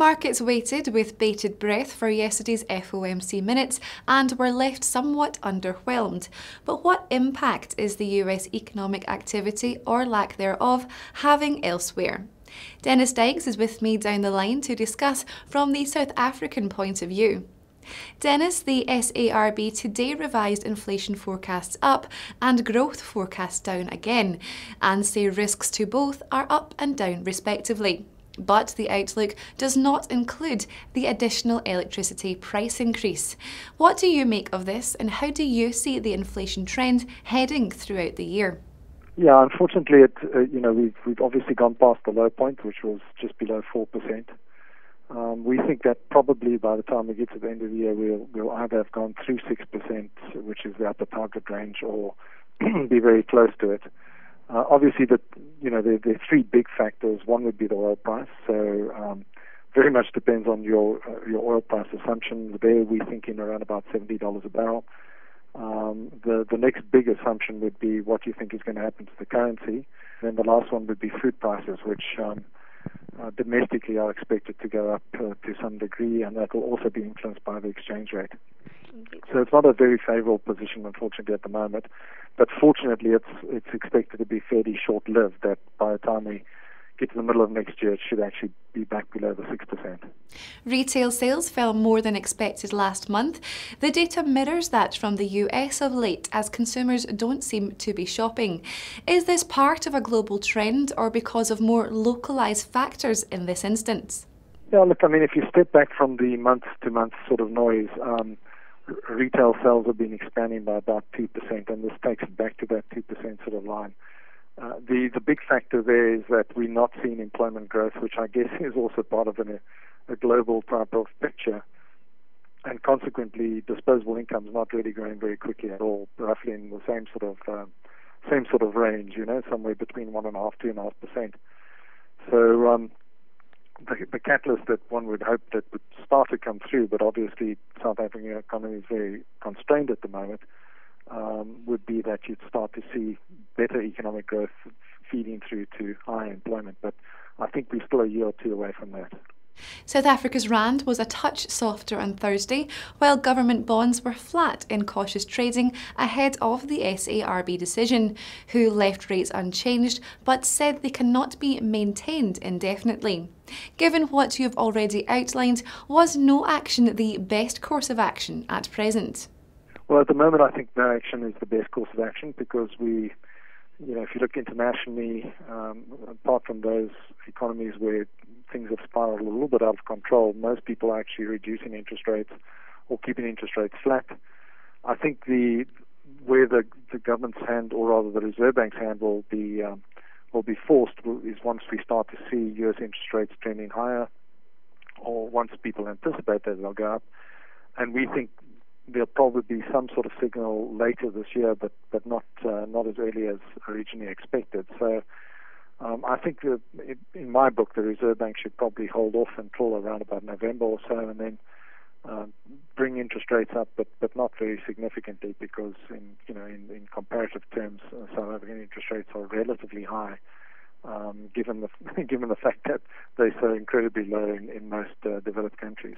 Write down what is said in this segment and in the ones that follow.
Markets waited with bated breath for yesterday's FOMC minutes and were left somewhat underwhelmed. But what impact is the US economic activity, or lack thereof, having elsewhere? Dennis Dykes is with me down the line to discuss from the South African point of view. Dennis, the SARB today revised inflation forecasts up and growth forecasts down again, and say risks to both are up and down respectively. But the outlook does not include the additional electricity price increase. What do you make of this, and how do you see the inflation trend heading throughout the year? Yeah, unfortunately, we've obviously gone past the low point, which was just below 4%. We think that probably by the time we get to the end of the year, we'll either have gone through 6%, which is the upper target range, or be very close to it. Obviously, there are three big factors. One would be the oil price. So very much depends on your oil price assumption. There we're thinking around about $70 a barrel. The next big assumption would be what you think is going to happen to the currency. Then the last one would be food prices, which domestically are expected to go up to some degree, and that will also be influenced by the exchange rate. So it's not a very favorable position, unfortunately, at the moment. But fortunately, it's expected to be fairly short-lived, that by the time we get to the middle of next year, it should actually be back below the 6%. Retail sales fell more than expected last month. The data mirrors that from the US of late, as consumers don't seem to be shopping. Is this part of a global trend, or because of more localised factors in this instance? Yeah, look, I mean, if you step back from the month-to-month sort of noise, retail sales have been expanding by about 2%, and this takes it back to that 2% sort of line. The big factor there is that we're not seeing employment growth, which I guess is also part of a global type of picture, and consequently disposable income is not really growing very quickly at all, roughly in the same sort of range, somewhere between 1.5%-2.5%. So the catalyst that one would hope that would start to come through, but obviously South African economy is very constrained at the moment, would be that you'd start to see better economic growth feeding through to higher employment. But I think we're still a year or two away from that. South Africa's rand was a touch softer on Thursday, while government bonds were flat in cautious trading ahead of the SARB decision, who left rates unchanged but said they cannot be maintained indefinitely. Given what you've already outlined, was no action the best course of action at present? Well, at the moment, I think no action is the best course of action, because if you look internationally, apart from those economies where things have spiraled a little bit out of control, most people are actually reducing interest rates or keeping interest rates flat. I think where the government's hand, or rather the Reserve Bank's hand, will be forced is once we start to see US interest rates trending higher, or once people anticipate that they'll go up. And we think there'll probably be some sort of signal later this year, but not as early as originally expected. So I think that in my book, the Reserve Bank should probably hold off until around about November or so, and then bring interest rates up, but not very significantly, because in comparative terms, South African interest rates are relatively high, given the fact that they're so incredibly low in most developed countries.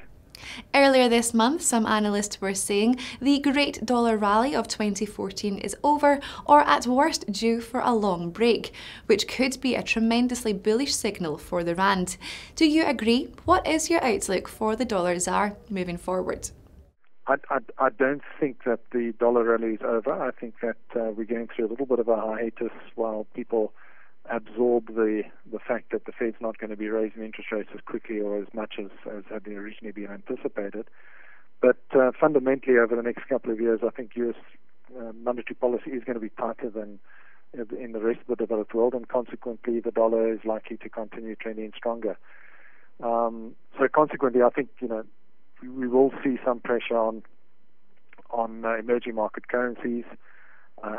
Earlier this month, some analysts were saying the great dollar rally of 2014 is over, or at worst due for a long break, which could be a tremendously bullish signal for the rand. Do you agree? What is your outlook for the dollar ZAR moving forward? I don't think that the dollar rally is over. I think that we're going through a little bit of a hiatus while people absorb the fact that the Fed's not going to be raising interest rates as quickly or as much as had originally been anticipated. But fundamentally, over the next couple of years, I think U.S. monetary policy is going to be tighter than in the rest of the developed world, and consequently, the dollar is likely to continue trending stronger. So consequently, I think we will see some pressure on emerging market currencies.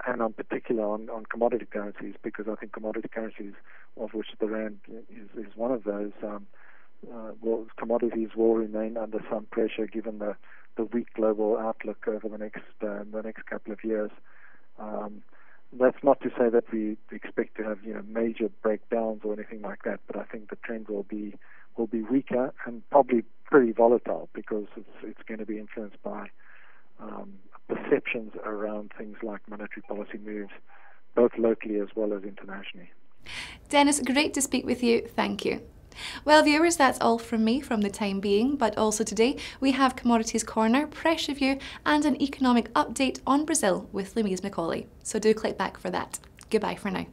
And in particular on commodity currencies, because I think commodity currencies, of which the rand is one of those, commodities will remain under some pressure given the weak global outlook over the next couple of years. That's not to say that we expect to have major breakdowns or anything like that, but I think the trend will be will be weaker and probably pretty volatile because it's going to be influenced by perceptions around things like monetary policy moves, both locally as well as internationally. Dennis, great to speak with you. Thank you. Well, viewers, that's all from me from the time being, but also today we have Commodities Corner, Press Review and an economic update on Brazil with Louise Macaulay. So do click back for that. Goodbye for now.